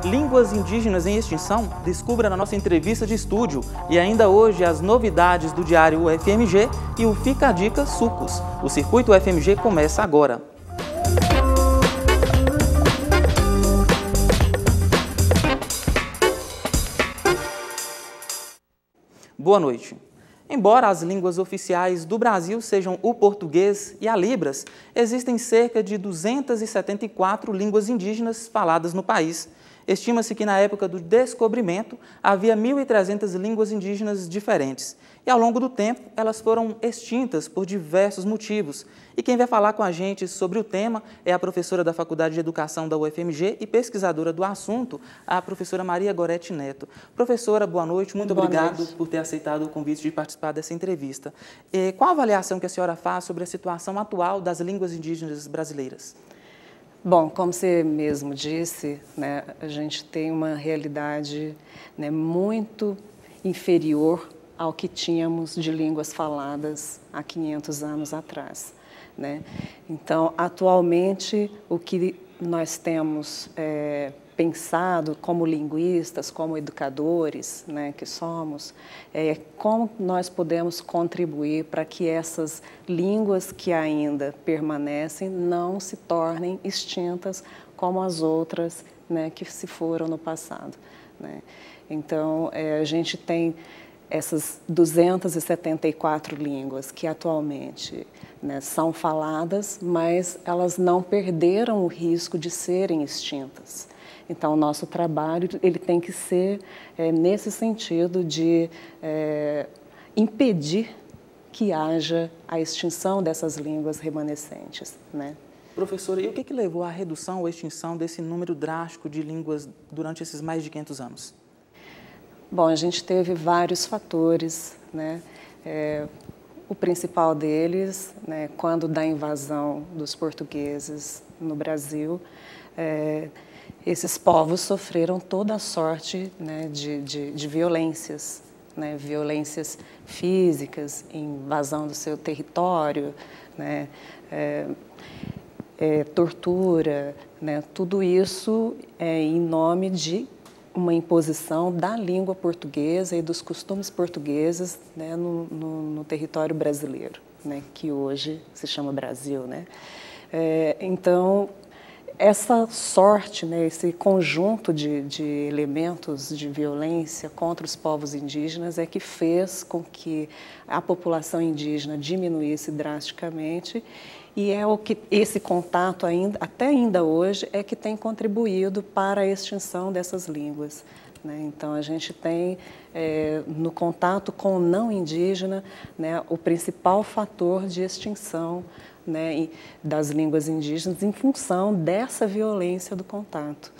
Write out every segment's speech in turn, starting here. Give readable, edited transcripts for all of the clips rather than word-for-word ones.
Línguas indígenas em extinção? Descubra na nossa entrevista de estúdio. E ainda hoje as novidades do Diário UFMG e o Fica a Dica Sucos. O Circuito UFMG começa agora. Boa noite. Embora as línguas oficiais do Brasil sejam o português e a Libras, existem cerca de 274 línguas indígenas faladas no país. Estima-se que na época do descobrimento havia 1.300 línguas indígenas diferentes. E ao longo do tempo, elas foram extintas por diversos motivos. E quem vai falar com a gente sobre o tema é a professora da Faculdade de Educação da UFMG e pesquisadora do assunto, a professora Maria Gorete Neto. Professora, boa noite. Muito obrigado por ter aceitado o convite de participar dessa entrevista. Qual a avaliação que a senhora faz sobre a situação atual das línguas indígenas brasileiras? Bom, como você mesmo disse, né, a gente tem uma realidade, né, muito inferior ao que tínhamos de línguas faladas há 500 anos atrás, né? Então, atualmente, o que nós temos pensado como linguistas, como educadores, né, que somos, é como nós podemos contribuir para que essas línguas que ainda permanecem não se tornem extintas como as outras, né, que se foram no passado, né? Então, a gente tem essas 274 línguas que atualmente, né, são faladas, mas elas não perderam o risco de serem extintas. Então, o nosso trabalho ele tem que ser nesse sentido de impedir que haja a extinção dessas línguas remanescentes, né? Professora, e o que levou à redução ou extinção desse número drástico de línguas durante esses mais de 500 anos? Bom, a gente teve vários fatores, né? O principal deles, né, quando da invasão dos portugueses no Brasil, esses povos sofreram toda a sorte, né, de violências, né, violências físicas, invasão do seu território, né, tortura, né, tudo isso em nome de uma imposição da língua portuguesa e dos costumes portugueses, né, no território brasileiro, né, que hoje se chama Brasil, né? Então, essa sorte, né, esse conjunto de elementos de violência contra os povos indígenas é que fez com que a população indígena diminuísse drasticamente e é o que esse contato até ainda hoje é que tem contribuído para a extinção dessas línguas, né? Então a gente tem no contato com o não indígena, né, o principal fator de extinção, né, das línguas indígenas em função dessa violência do contato,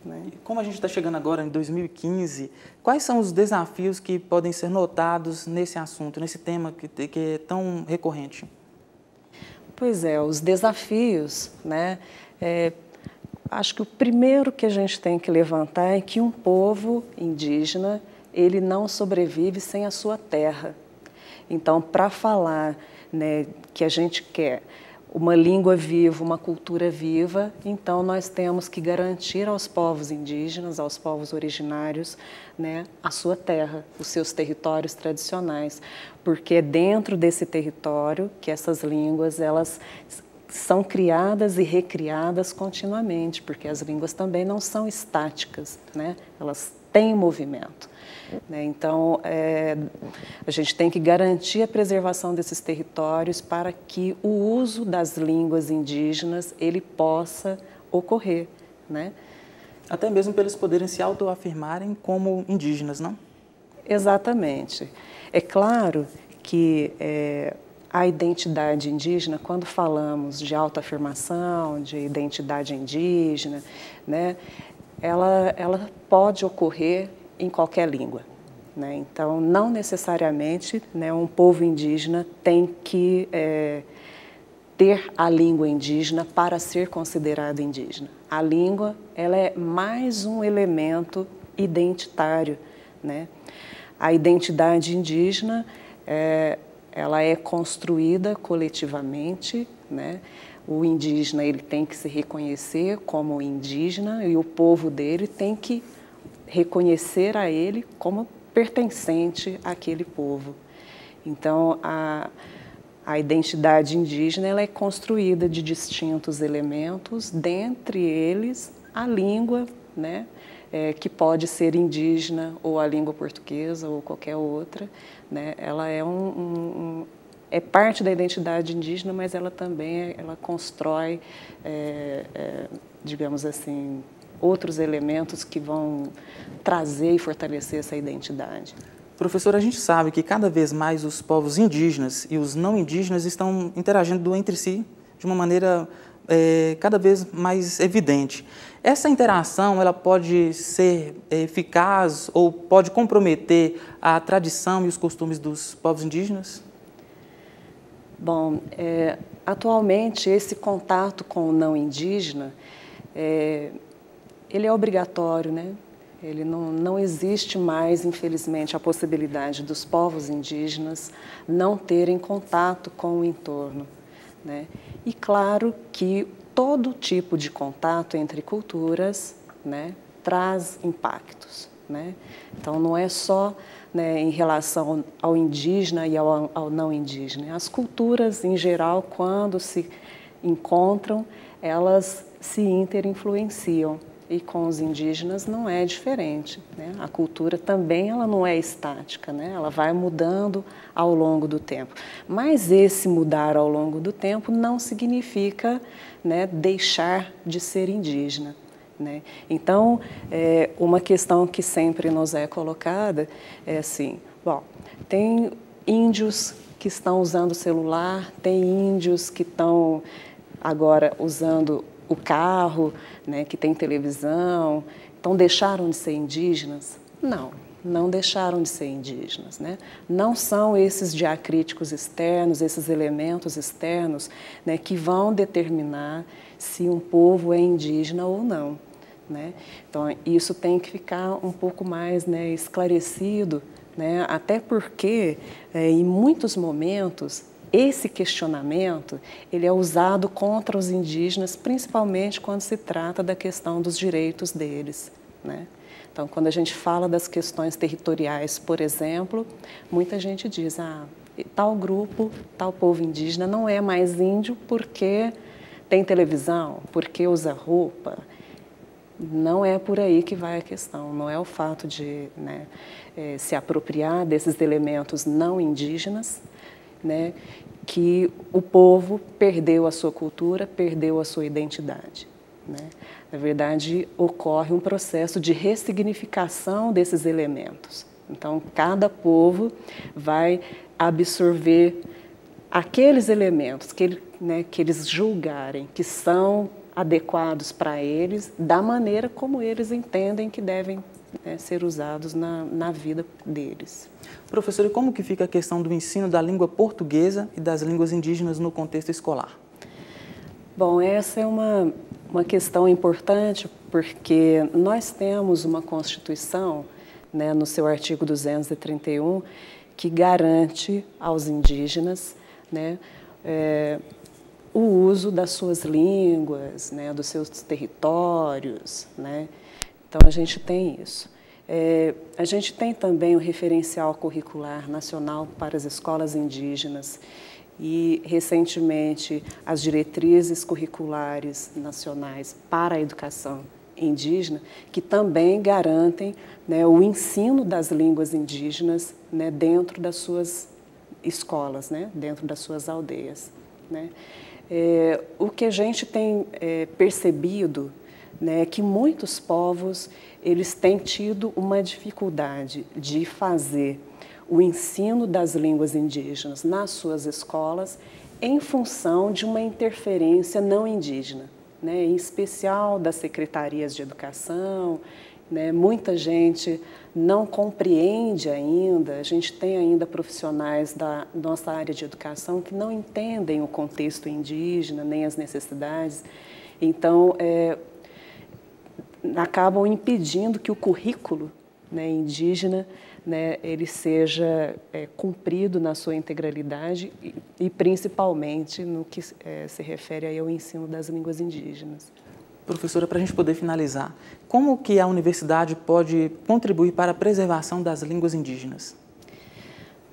né? Como a gente está chegando agora em 2015, quais são os desafios que podem ser notados nesse assunto, nesse tema que é tão recorrente? Pois é, os desafios, né? Acho que o primeiro que a gente tem que levantar é que um povo indígena, ele não sobrevive sem a sua terra. Então, para falar, né, que a gente quer uma língua viva, uma cultura viva, então nós temos que garantir aos povos indígenas, aos povos originários, né, a sua terra, os seus territórios tradicionais, porque é dentro desse território que essas línguas elas são criadas e recriadas continuamente, porque as línguas também não são estáticas, né? Elas têm movimento, né? Então, a gente tem que garantir a preservação desses territórios para que o uso das línguas indígenas ele possa ocorrer, né? Até mesmo para eles poderem se autoafirmarem como indígenas, não? Exatamente. É claro que a identidade indígena, quando falamos de autoafirmação, de identidade indígena, né, ela pode ocorrer em qualquer língua, né? Então, não necessariamente, né, um povo indígena tem que ter a língua indígena para ser considerado indígena. A língua ela é mais um elemento identitário, né? A identidade indígena ela é construída coletivamente, né? o indígena ele tem que se reconhecer como indígena e o povo dele tem que reconhecer a ele como pertencente àquele povo. Então, a identidade indígena ela é construída de distintos elementos, dentre eles a língua, né, que pode ser indígena ou a língua portuguesa ou qualquer outra, né, ela é parte da identidade indígena, mas ela também ela constrói, digamos assim, outros elementos que vão trazer e fortalecer essa identidade. Professor, a gente sabe que cada vez mais os povos indígenas e os não indígenas estão interagindo entre si de uma maneira cada vez mais evidente. Essa interação ela pode ser eficaz ou pode comprometer a tradição e os costumes dos povos indígenas? Bom, atualmente esse contato com o não indígena, ele é obrigatório, né? Ele não existe mais, infelizmente, a possibilidade dos povos indígenas não terem contato com o entorno, né? E claro que todo tipo de contato entre culturas, né, traz impactos, né? Então não é só, né, em relação ao indígena e ao não indígena. As culturas, em geral, quando se encontram, elas se interinfluenciam. E com os indígenas não é diferente, né? A cultura também ela não é estática, né? Ela vai mudando ao longo do tempo. Mas esse mudar ao longo do tempo não significa, né, deixar de ser indígena, né? Então, uma questão que sempre nos é colocada é assim, bom, tem índios que estão usando celular, tem índios que estão agora usando o carro, né, que tem televisão, então deixaram de ser indígenas? Não, não deixaram de ser indígenas, né? Não são esses diacríticos externos, esses elementos externos, né, que vão determinar se um povo é indígena ou não, né? Então isso tem que ficar um pouco mais, né, esclarecido, né? Até porque em muitos momentos esse questionamento ele é usado contra os indígenas, principalmente quando se trata da questão dos direitos deles, né? Então, quando a gente fala das questões territoriais, por exemplo, muita gente diz, tal grupo, tal povo indígena não é mais índio porque tem televisão, porque usa roupa. Não é por aí que vai a questão, não é o fato de, né, se apropriar desses elementos não indígenas, né, que o povo perdeu a sua cultura, perdeu a sua identidade, né? Na verdade, ocorre um processo de ressignificação desses elementos. Então, cada povo vai absorver aqueles elementos que eles julgarem que são adequados para eles, da maneira como eles entendem que devem, né, ser usados na vida deles. Professor, e como que fica a questão do ensino da língua portuguesa e das línguas indígenas no contexto escolar? Bom, essa é uma questão importante porque nós temos uma Constituição, né, no seu artigo 231, que garante aos indígenas, né, o uso das suas línguas, né, dos seus territórios, né? Então a gente tem isso. A gente tem também o referencial curricular nacional para as escolas indígenas e, recentemente, as diretrizes curriculares nacionais para a educação indígena, que também garantem, né, o ensino das línguas indígenas, né, dentro das suas escolas, né, dentro das suas aldeias, né? O que a gente tem percebido, né, é que muitos povos eles têm tido uma dificuldade de fazer o ensino das línguas indígenas nas suas escolas em função de uma interferência não indígena, né, em especial das secretarias de educação, né? Muita gente não compreende ainda, a gente tem ainda profissionais da nossa área de educação que não entendem o contexto indígena, nem as necessidades, então acabam impedindo que o currículo, né, indígena né, ele seja cumprido na sua integralidade e principalmente no que se refere aí ao ensino das línguas indígenas. Professora, para a gente poder finalizar, como que a universidade pode contribuir para a preservação das línguas indígenas?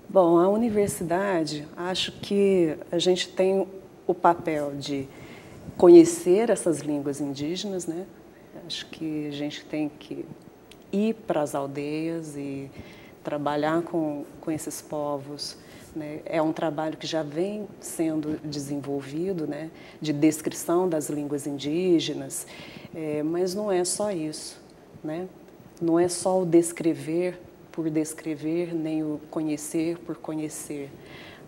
Bom, a universidade, acho que a gente tem o papel de conhecer essas línguas indígenas, né? Acho que a gente tem que ir para as aldeias e trabalhar com esses povos, né? É um trabalho que já vem sendo desenvolvido, né? De descrição das línguas indígenas, mas não é só isso, né? Não é só o descrever por descrever, nem o conhecer por conhecer,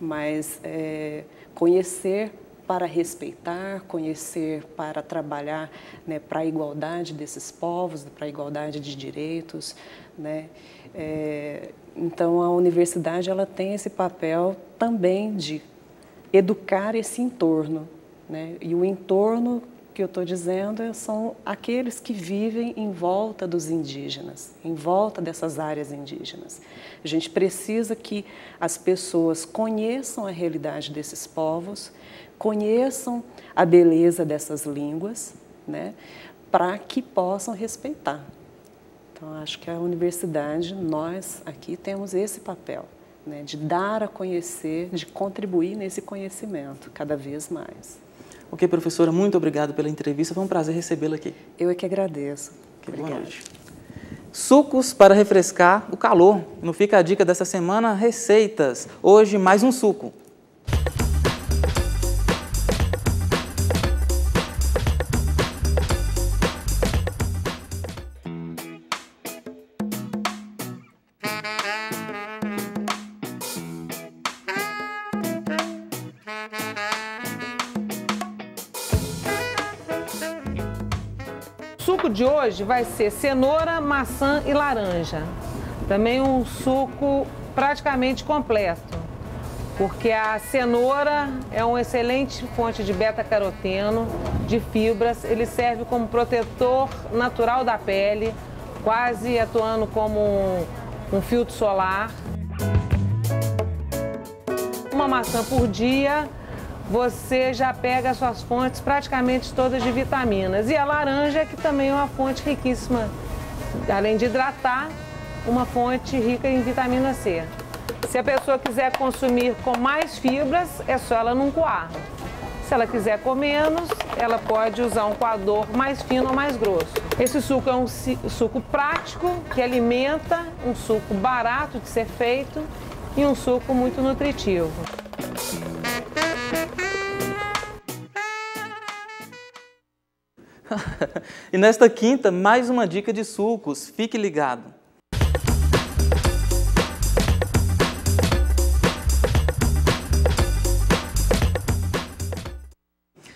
mas conhecer para respeitar, conhecer para trabalhar, né, para a igualdade desses povos, para a igualdade de direitos, né? Então, a universidade ela tem esse papel também de educar esse entorno, né? E o entorno que eu estou dizendo são aqueles que vivem em volta dos indígenas, em volta dessas áreas indígenas. A gente precisa que as pessoas conheçam a realidade desses povos, conheçam a beleza dessas línguas, né, para que possam respeitar. Então, acho que a universidade, nós aqui temos esse papel, né, de dar a conhecer, de contribuir nesse conhecimento cada vez mais. Ok, professora, muito obrigado pela entrevista, foi um prazer recebê-la aqui. Eu é que agradeço. Boa noite. Sucos para refrescar o calor. No Fica a Dica dessa semana, receitas. Hoje, mais um suco. O suco de hoje vai ser cenoura, maçã e laranja. Também um suco praticamente completo, porque a cenoura é uma excelente fonte de beta-caroteno, de fibras. Ele serve como protetor natural da pele, quase atuando como um filtro solar. Uma maçã por dia, você já pega as suas fontes praticamente todas de vitaminas. E a laranja, que também é uma fonte riquíssima, além de hidratar, uma fonte rica em vitamina C. Se a pessoa quiser consumir com mais fibras, é só ela não coar. Se ela quiser com menos, ela pode usar um coador mais fino ou mais grosso. Esse suco é um suco prático, que alimenta, um suco barato de ser feito e um suco muito nutritivo. E nesta quinta, mais uma dica de sucos. Fique ligado.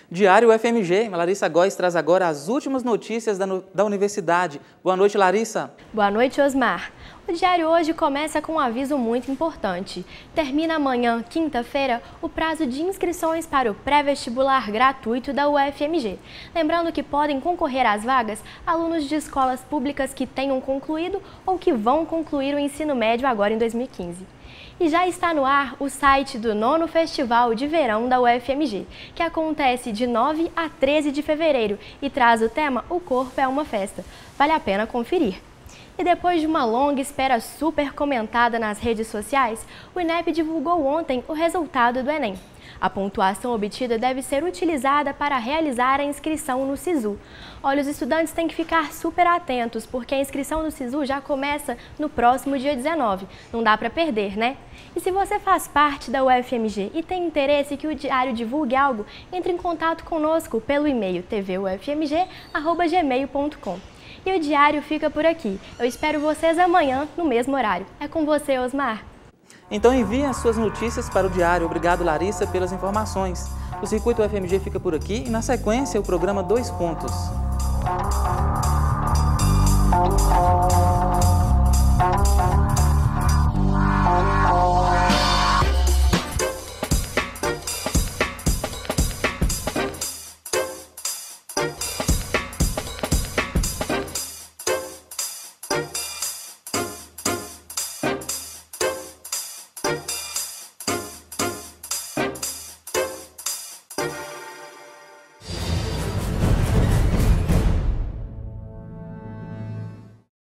Diário UFMG, Larissa Góes traz agora as últimas notícias da universidade. Boa noite, Larissa. Boa noite, Osmar. O diário hoje começa com um aviso muito importante. Termina amanhã, quinta-feira, o prazo de inscrições para o pré-vestibular gratuito da UFMG. Lembrando que podem concorrer às vagas alunos de escolas públicas que tenham concluído ou que vão concluir o ensino médio agora em 2015. E já está no ar o site do 9º Festival de Verão da UFMG, que acontece de 9 a 13 de fevereiro e traz o tema O Corpo é uma Festa. Vale a pena conferir. E depois de uma longa espera super comentada nas redes sociais, o INEP divulgou ontem o resultado do Enem. A pontuação obtida deve ser utilizada para realizar a inscrição no SISU. Olha, os estudantes têm que ficar super atentos, porque a inscrição no SISU já começa no próximo dia 19. Não dá para perder, né? E se você faz parte da UFMG e tem interesse que o diário divulgue algo, entre em contato conosco pelo e-mail tvufmg@gmail.com. E o diário fica por aqui. Eu espero vocês amanhã, no mesmo horário. É com você, Osmar. Então enviem as suas notícias para o diário. Obrigado, Larissa, pelas informações. O Circuito UFMG fica por aqui e, na sequência, o programa 2 Pontos.